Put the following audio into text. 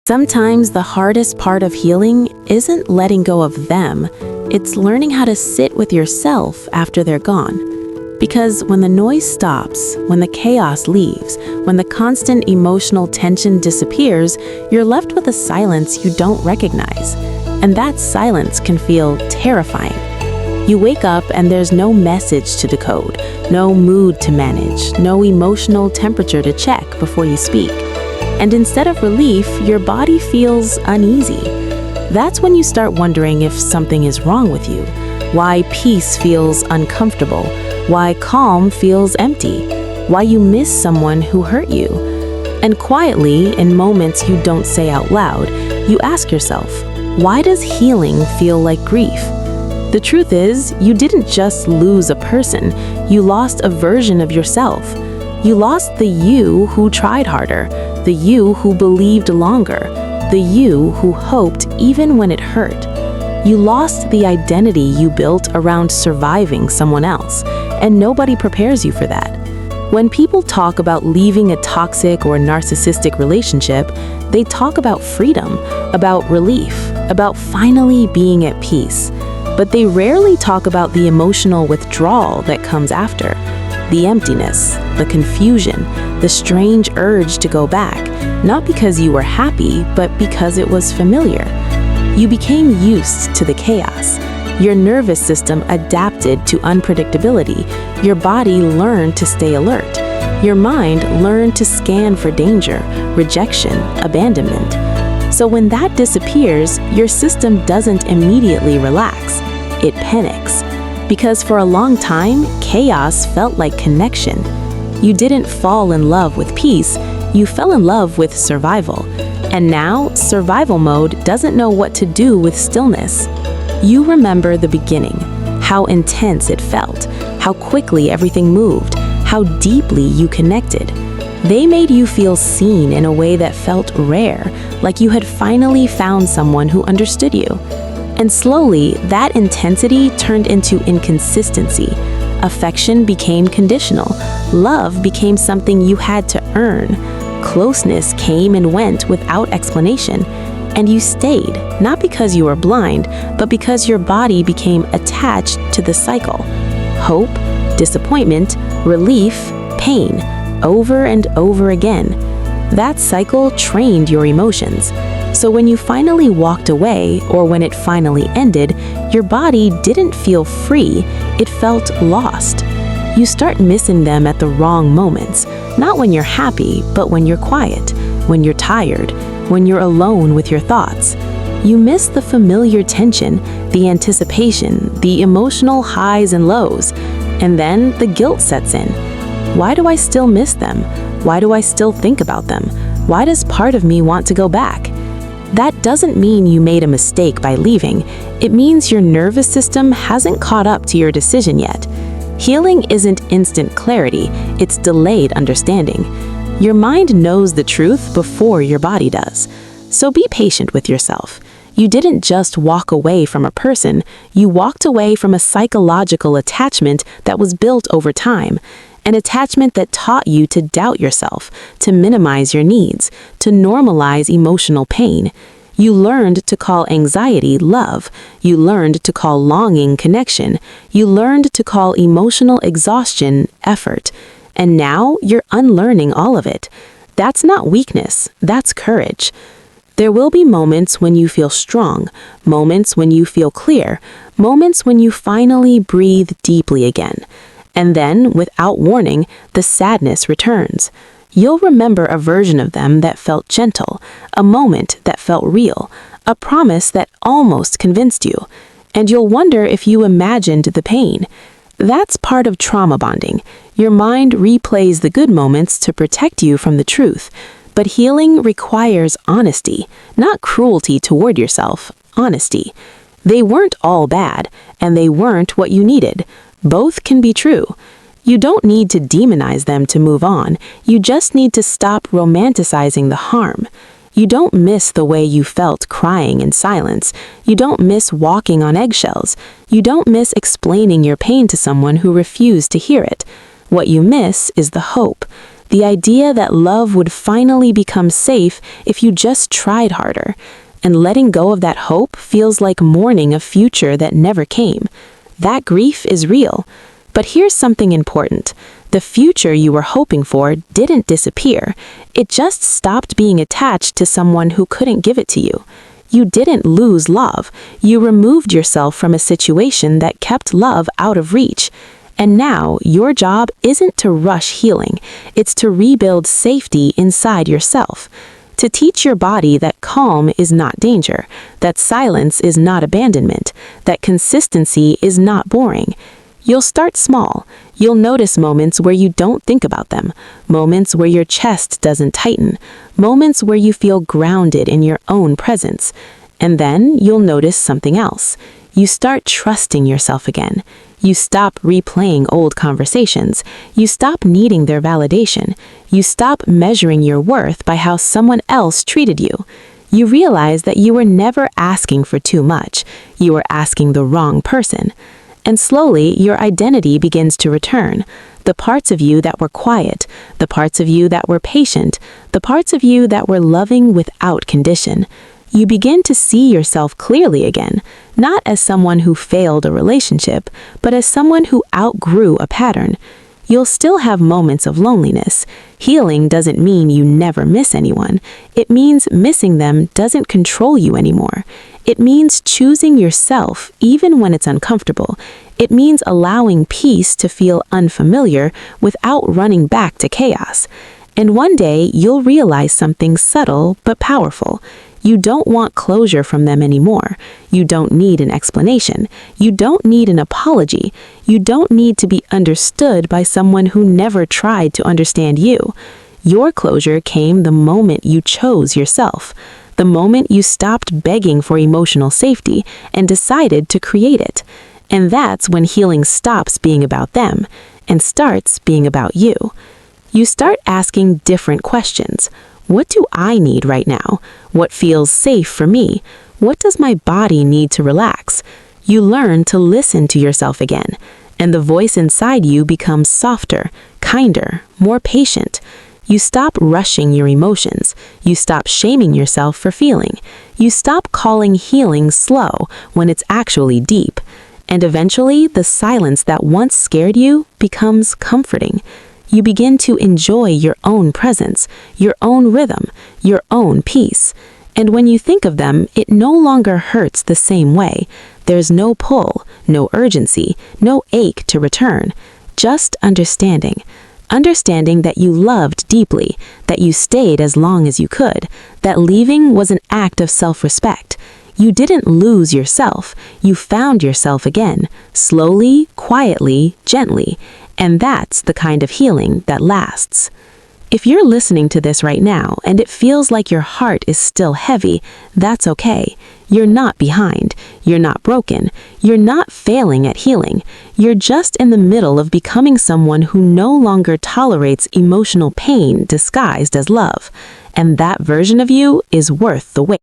Sometimes the hardest part of healing isn't letting go of them, it's learning how to sit with yourself after they're gone. Because when the noise stops, when the chaos leaves, when the constant emotional tension disappears, you're left with a silence you don't recognize. And that silence can feel terrifying. You wake up and there's no message to decode, no mood to manage, no emotional temperature to check before you speak. And instead of relief, your body feels uneasy. That's when you start wondering if something is wrong with you, why peace feels uncomfortable, why calm feels empty, why you miss someone who hurt you. And quietly, in moments you don't say out loud, you ask yourself, why does healing feel like grief? The truth is, you didn't just lose a person, you lost a version of yourself. You lost the you who tried harder, the you who believed longer, the you who hoped even when it hurt. You lost the identity you built around surviving someone else, and nobody prepares you for that. When people talk about leaving a toxic or narcissistic relationship, they talk about freedom, about relief, about finally being at peace. But they rarely talk about the emotional withdrawal that comes after. The emptiness, the confusion, the strange urge to go back, not because you were happy, but because it was familiar. You became used to the chaos. Your nervous system adapted to unpredictability. Your body learned to stay alert. Your mind learned to scan for danger, rejection, abandonment. So when that disappears, your system doesn't immediately relax. It panics. Because for a long time, chaos felt like connection. You didn't fall in love with peace, you fell in love with survival. And now, survival mode doesn't know what to do with stillness. You remember the beginning, how intense it felt, how quickly everything moved, how deeply you connected. They made you feel seen in a way that felt rare, like you had finally found someone who understood you. And slowly, that intensity turned into inconsistency. Affection became conditional. Love became something you had to earn. Closeness came and went without explanation. And you stayed, not because you were blind, but because your body became attached to the cycle. Hope, disappointment, relief, pain, over and over again. That cycle trained your emotions. So when you finally walked away, or when it finally ended, your body didn't feel free, it felt lost. You start missing them at the wrong moments, not when you're happy, but when you're quiet, when you're tired, when you're alone with your thoughts. You miss the familiar tension, the anticipation, the emotional highs and lows, and then the guilt sets in. Why do I still miss them? Why do I still think about them? Why does part of me want to go back? That doesn't mean you made a mistake by leaving. It means your nervous system hasn't caught up to your decision yet. Healing isn't instant clarity, it's delayed understanding. Your mind knows the truth before your body does. So be patient with yourself. You didn't just walk away from a person, you walked away from a psychological attachment that was built over time. An attachment that taught you to doubt yourself, to minimize your needs, to normalize emotional pain. You learned to call anxiety love. You learned to call longing connection. You learned to call emotional exhaustion effort. And now you're unlearning all of it. That's not weakness, that's courage. There will be moments when you feel strong, moments when you feel clear, moments when you finally breathe deeply again. And then, without warning, the sadness returns. You'll remember a version of them that felt gentle, a moment that felt real, a promise that almost convinced you. And you'll wonder if you imagined the pain. That's part of trauma bonding. Your mind replays the good moments to protect you from the truth. But healing requires honesty, not cruelty toward yourself, honesty. They weren't all bad, and they weren't what you needed. Both can be true. You don't need to demonize them to move on. You just need to stop romanticizing the harm. You don't miss the way you felt crying in silence. You don't miss walking on eggshells. You don't miss explaining your pain to someone who refused to hear it. What you miss is the hope. the idea that love would finally become safe if you just tried harder. And letting go of that hope feels like mourning a future that never came. That grief is real. But here's something important. The future you were hoping for didn't disappear. It just stopped being attached to someone who couldn't give it to you. You didn't lose love. You removed yourself from a situation that kept love out of reach. And now, your job isn't to rush healing. It's to rebuild safety inside yourself. To teach your body that calm is not danger, that silence is not abandonment, that consistency is not boring. You'll start small. You'll notice moments where you don't think about them, moments where your chest doesn't tighten, moments where you feel grounded in your own presence. And then you'll notice something else. You start trusting yourself again. You stop replaying old conversations. You stop needing their validation. You stop measuring your worth by how someone else treated you. You realize that you were never asking for too much. You were asking the wrong person. And slowly, your identity begins to return. The parts of you that were quiet, the parts of you that were patient, the parts of you that were loving without condition. You begin to see yourself clearly again, not as someone who failed a relationship, but as someone who outgrew a pattern. You'll still have moments of loneliness. Healing doesn't mean you never miss anyone. It means missing them doesn't control you anymore. It means choosing yourself even when it's uncomfortable. It means allowing peace to feel unfamiliar without running back to chaos. And one day, you'll realize something subtle but powerful. You don't want closure from them anymore. You don't need an explanation. You don't need an apology. You don't need to be understood by someone who never tried to understand you. Your closure came the moment you chose yourself, the moment you stopped begging for emotional safety and decided to create it. And that's when healing stops being about them and starts being about you. You start asking different questions. What do I need right now? What feels safe for me? What does my body need to relax? You learn to listen to yourself again, and the voice inside you becomes softer, kinder, more patient. You stop rushing your emotions. You stop shaming yourself for feeling. You stop calling healing slow when it's actually deep. And eventually, the silence that once scared you becomes comforting. You begin to enjoy your own presence, your own rhythm, your own peace. And when you think of them, it no longer hurts the same way. There's no pull, no urgency, no ache to return. Just understanding. Understanding that you loved deeply, that you stayed as long as you could, that leaving was an act of self-respect. You didn't lose yourself. You found yourself again, slowly, quietly, gently. And that's the kind of healing that lasts. If you're listening to this right now and it feels like your heart is still heavy, that's okay. You're not behind. You're not broken. You're not failing at healing. You're just in the middle of becoming someone who no longer tolerates emotional pain disguised as love. And that version of you is worth the wait.